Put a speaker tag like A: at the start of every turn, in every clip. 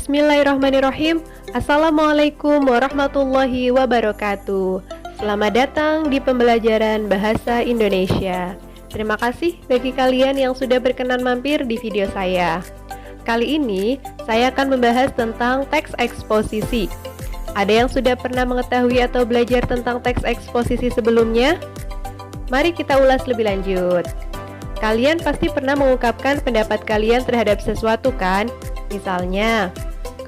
A: Bismillahirrahmanirrahim. Assalamualaikum warahmatullahi wabarakatuh. Selamat datang di pembelajaran Bahasa Indonesia. Terima kasih bagi kalian yang sudah berkenan mampir di video saya. Kali ini saya akan membahas tentang teks eksposisi. Ada yang sudah pernah mengetahui atau belajar tentang teks eksposisi sebelumnya? Mari kita ulas lebih lanjut. Kalian pasti pernah mengungkapkan pendapat kalian terhadap sesuatu kan? Misalnya,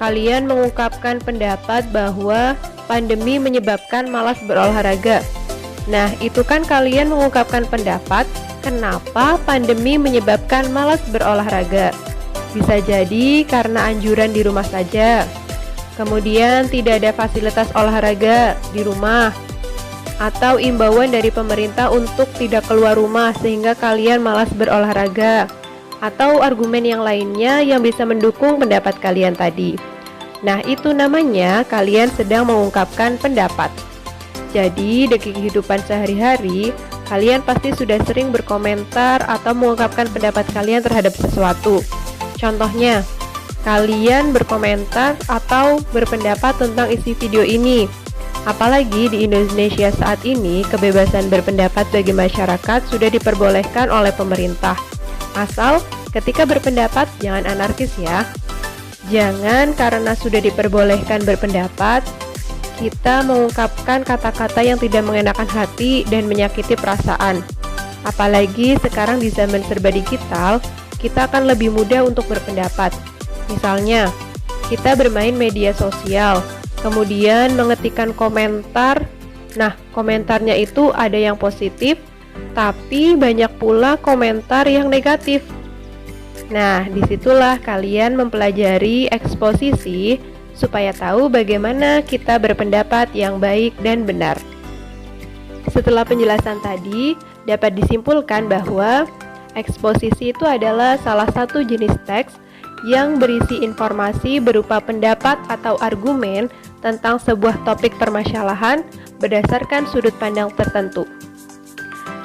A: kalian mengungkapkan pendapat bahwa pandemi menyebabkan malas berolahraga. Nah, itu kan kalian mengungkapkan pendapat kenapa pandemi menyebabkan malas berolahraga. Bisa jadi karena anjuran di rumah saja. Kemudian tidak ada fasilitas olahraga di rumah. Atau imbauan dari pemerintah untuk tidak keluar rumah sehingga kalian malas berolahraga. Atau argumen yang lainnya yang bisa mendukung pendapat kalian tadi. Nah, itu namanya kalian sedang mengungkapkan pendapat. Jadi, di kehidupan sehari-hari, kalian pasti sudah sering berkomentar atau mengungkapkan pendapat kalian terhadap sesuatu. Contohnya, kalian berkomentar atau berpendapat tentang isi video ini. Apalagi di Indonesia saat ini, kebebasan berpendapat bagi masyarakat sudah diperbolehkan oleh pemerintah. Asal ketika berpendapat jangan anarkis ya. Jangan karena sudah diperbolehkan berpendapat, kita mengungkapkan kata-kata yang tidak mengenakan hati dan menyakiti perasaan. Apalagi sekarang di zaman serba digital, kita akan lebih mudah untuk berpendapat. Misalnya, kita bermain media sosial, kemudian mengetikkan komentar. Nah, komentarnya itu ada yang positif, tapi banyak pula komentar yang negatif. Nah, disitulah kalian mempelajari eksposisi supaya tahu bagaimana kita berpendapat yang baik dan benar. Setelah penjelasan tadi, dapat disimpulkan bahwa eksposisi itu adalah salah satu jenis teks yang berisi informasi berupa pendapat atau argumen tentang sebuah topik permasalahan berdasarkan sudut pandang tertentu.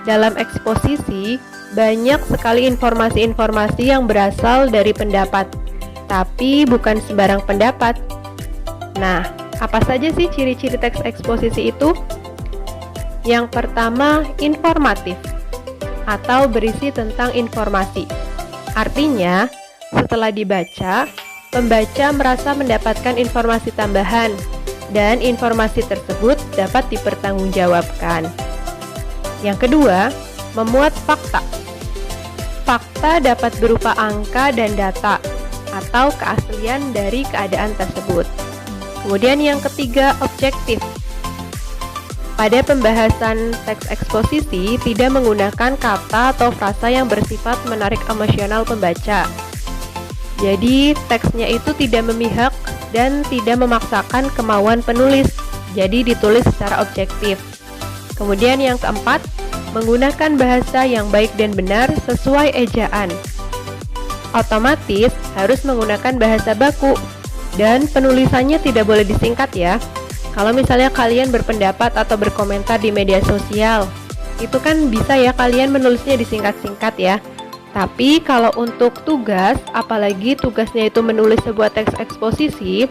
A: Dalam eksposisi, banyak sekali informasi-informasi yang berasal dari pendapat, tapi bukan sembarang pendapat. Nah, apa saja sih ciri-ciri teks eksposisi itu? Yang pertama, informatif atau berisi tentang informasi. Artinya, setelah dibaca, pembaca merasa mendapatkan informasi tambahan dan informasi tersebut dapat dipertanggungjawabkan. Yang kedua, memuat fakta. Fakta dapat berupa angka dan data atau keaslian dari keadaan tersebut. Kemudian yang ketiga, objektif. Pada pembahasan teks eksposisi tidak menggunakan kata atau frasa yang bersifat menarik emosional pembaca. Jadi teksnya itu tidak memihak dan tidak memaksakan kemauan penulis. Jadi ditulis secara objektif. Kemudian yang keempat, menggunakan bahasa yang baik dan benar sesuai ejaan. Otomatis harus menggunakan bahasa baku dan penulisannya tidak boleh disingkat ya. Kalau misalnya kalian berpendapat atau berkomentar di media sosial, itu kan bisa ya kalian menulisnya disingkat-singkat ya. Tapi kalau untuk tugas, apalagi tugasnya itu menulis sebuah teks eksposisi,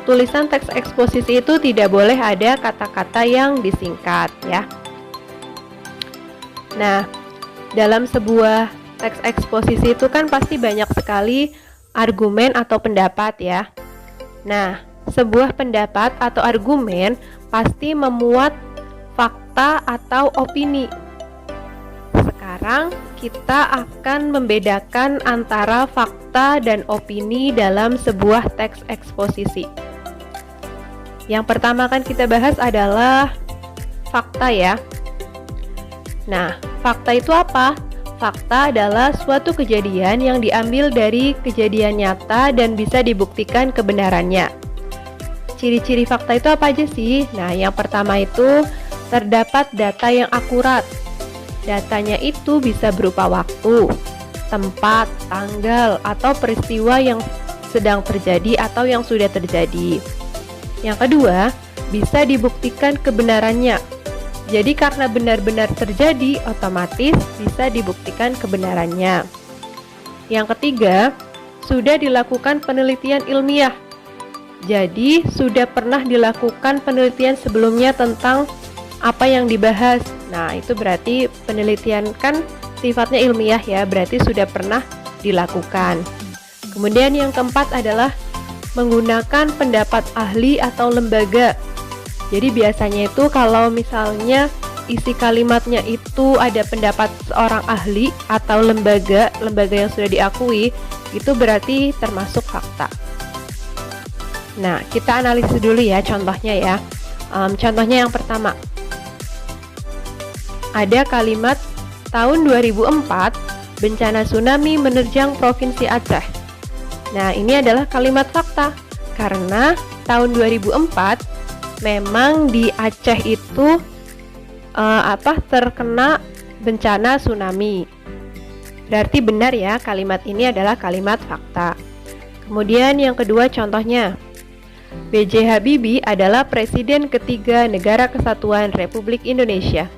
A: tulisan teks eksposisi itu tidak boleh ada kata-kata yang disingkat ya. Nah, dalam sebuah teks eksposisi itu kan pasti banyak sekali argumen atau pendapat ya. Nah, sebuah pendapat atau argumen pasti memuat fakta atau opini. Sekarang kita akan membedakan antara fakta dan opini dalam sebuah teks eksposisi. Yang pertama akan kita bahas adalah fakta ya. Nah, fakta itu apa? Fakta adalah suatu kejadian yang diambil dari kejadian nyata dan bisa dibuktikan kebenarannya. Ciri-ciri fakta itu apa aja sih? Nah, yang pertama itu terdapat data yang akurat. Datanya itu bisa berupa waktu, tempat, tanggal, atau peristiwa yang sedang terjadi atau yang sudah terjadi. Yang kedua, bisa dibuktikan kebenarannya. Jadi karena benar-benar terjadi, otomatis bisa dibuktikan kebenarannya. Yang ketiga, sudah dilakukan penelitian ilmiah. Jadi sudah pernah dilakukan penelitian sebelumnya tentang apa yang dibahas. Nah, itu berarti penelitian kan sifatnya ilmiah ya, berarti sudah pernah dilakukan. Kemudian yang keempat adalah menggunakan pendapat ahli atau lembaga. Jadi biasanya itu kalau misalnya isi kalimatnya itu ada pendapat seorang ahli atau lembaga yang sudah diakui, itu berarti termasuk fakta. Nah, kita analisis dulu ya contohnya ya. Contohnya yang pertama, ada kalimat tahun 2004 bencana tsunami menerjang Provinsi Aceh. Nah, ini adalah kalimat fakta karena tahun 2004 memang di Aceh itu terkena bencana tsunami. Berarti benar ya, kalimat ini adalah kalimat fakta. Kemudian yang kedua contohnya, B.J. Habibie adalah Presiden ketiga Negara Kesatuan Republik Indonesia.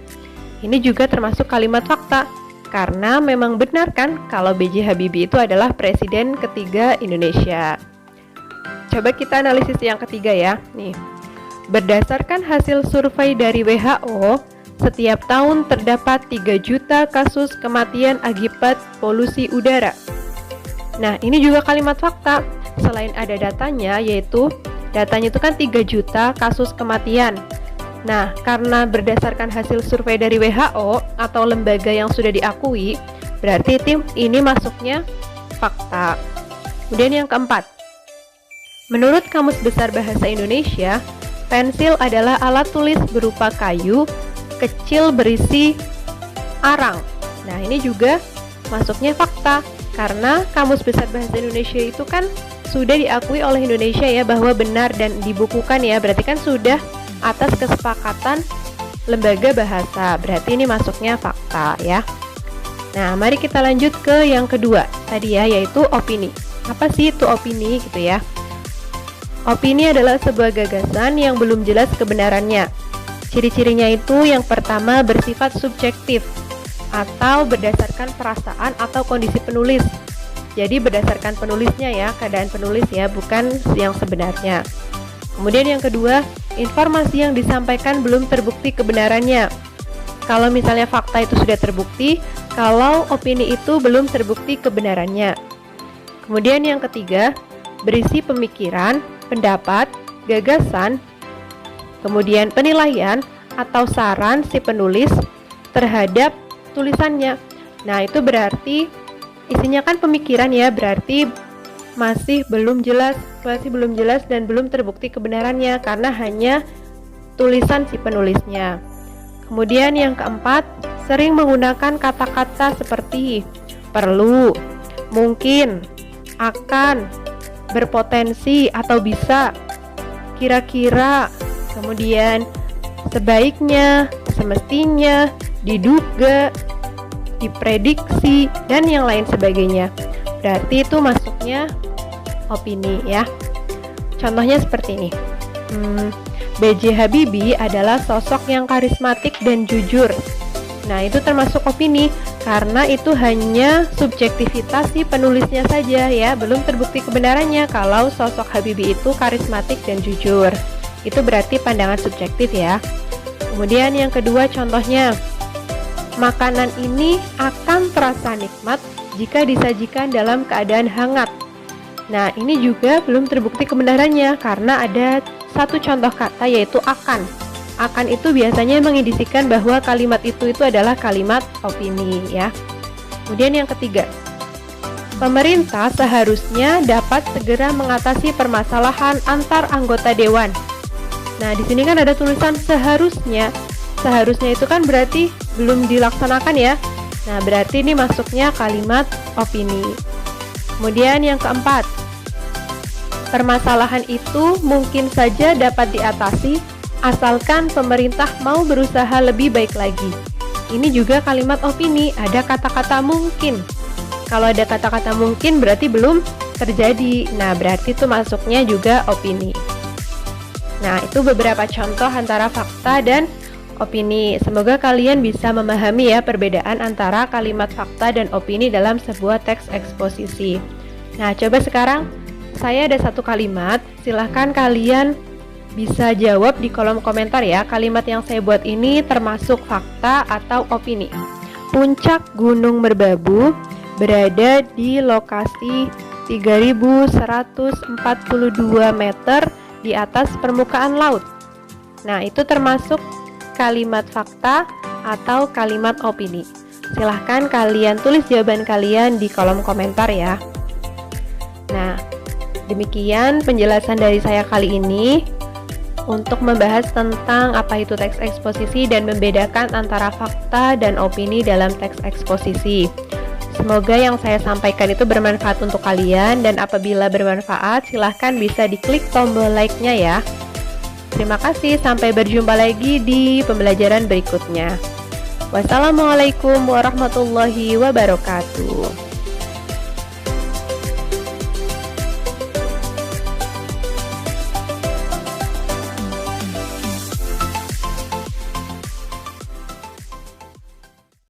A: Ini juga termasuk kalimat fakta, karena memang benar kan kalau B.J. Habibie itu adalah Presiden ketiga Indonesia. Coba kita analisis yang ketiga ya. Nih, berdasarkan hasil survei dari WHO, setiap tahun terdapat 3 juta kasus kematian akibat polusi udara. Nah, ini juga kalimat fakta. Selain ada datanya, yaitu datanya itu kan 3 juta kasus kematian. Nah, karena berdasarkan hasil survei dari WHO atau lembaga yang sudah diakui, berarti ini masuknya fakta. Kemudian yang keempat, menurut Kamus Besar Bahasa Indonesia, pensil adalah alat tulis berupa kayu kecil berisi arang. Nah, ini juga masuknya fakta, karena Kamus Besar Bahasa Indonesia itu kan sudah diakui oleh Indonesia ya bahwa benar dan dibukukan ya, berarti kan sudah atas kesepakatan lembaga bahasa, berarti ini masuknya fakta ya. Nah, mari kita lanjut ke yang kedua tadi ya, yaitu opini. Apa sih itu opini gitu ya? Opini adalah sebuah gagasan yang belum jelas kebenarannya. Ciri-cirinya itu yang pertama bersifat subjektif atau berdasarkan perasaan atau kondisi penulis. Jadi berdasarkan penulisnya ya, keadaan penulis ya, bukan yang sebenarnya. Kemudian yang kedua, informasi yang disampaikan belum terbukti kebenarannya. Kalau misalnya fakta itu sudah terbukti, kalau opini itu belum terbukti kebenarannya. Kemudian yang ketiga, berisi pemikiran, pendapat, gagasan, kemudian penilaian atau saran si penulis terhadap tulisannya. Nah, itu berarti isinya kan pemikiran ya, berarti masih belum jelas dan belum terbukti kebenarannya karena hanya tulisan si penulisnya. Kemudian yang keempat, sering menggunakan kata-kata seperti perlu, mungkin, akan, berpotensi atau bisa, kira-kira, kemudian sebaiknya, semestinya, diduga, diprediksi, dan yang lain sebagainya. Berarti itu masuknya opini ya. Contohnya seperti ini. B.J. Habibie adalah sosok yang karismatik dan jujur. Nah, itu termasuk opini karena itu hanya subjektivitas si penulisnya saja ya, belum terbukti kebenarannya kalau sosok Habibie itu karismatik dan jujur. Itu berarti pandangan subjektif ya. Kemudian yang kedua contohnya, makanan ini akan terasa nikmat jika disajikan dalam keadaan hangat. Nah, ini juga belum terbukti kebenarannya karena ada satu contoh kata yaitu akan. Akan itu biasanya mengindisikan bahwa kalimat itu adalah kalimat opini ya. Kemudian yang ketiga, pemerintah seharusnya dapat segera mengatasi permasalahan antar anggota dewan. Nah, di sini kan ada tulisan seharusnya. Seharusnya itu kan berarti belum dilaksanakan ya. Nah, berarti ini masuknya kalimat opini. Kemudian yang keempat, permasalahan itu mungkin saja dapat diatasi asalkan pemerintah mau berusaha lebih baik lagi. Ini juga kalimat opini, ada kata-kata mungkin. Kalau ada kata-kata mungkin berarti belum terjadi. Nah, berarti itu masuknya juga opini. Nah, itu beberapa contoh antara fakta dan opini. Semoga kalian bisa memahami ya perbedaan antara kalimat fakta dan opini dalam sebuah teks eksposisi. Nah, coba sekarang saya ada satu kalimat, silahkan kalian bisa jawab di kolom komentar ya. Kalimat yang saya buat ini termasuk fakta atau opini. Puncak Gunung Merbabu berada di lokasi 3142 meter di atas permukaan laut. Nah, itu termasuk kalimat fakta atau kalimat opini. Silahkan kalian tulis jawaban kalian di kolom komentar ya. Nah, demikian penjelasan dari saya kali ini untuk membahas tentang apa itu teks eksposisi dan membedakan antara fakta dan opini dalam teks eksposisi. Semoga yang saya sampaikan itu bermanfaat untuk kalian, dan apabila bermanfaat silahkan bisa diklik tombol like-nya ya. Terima kasih, sampai berjumpa lagi di pembelajaran berikutnya. Wassalamualaikum warahmatullahi wabarakatuh.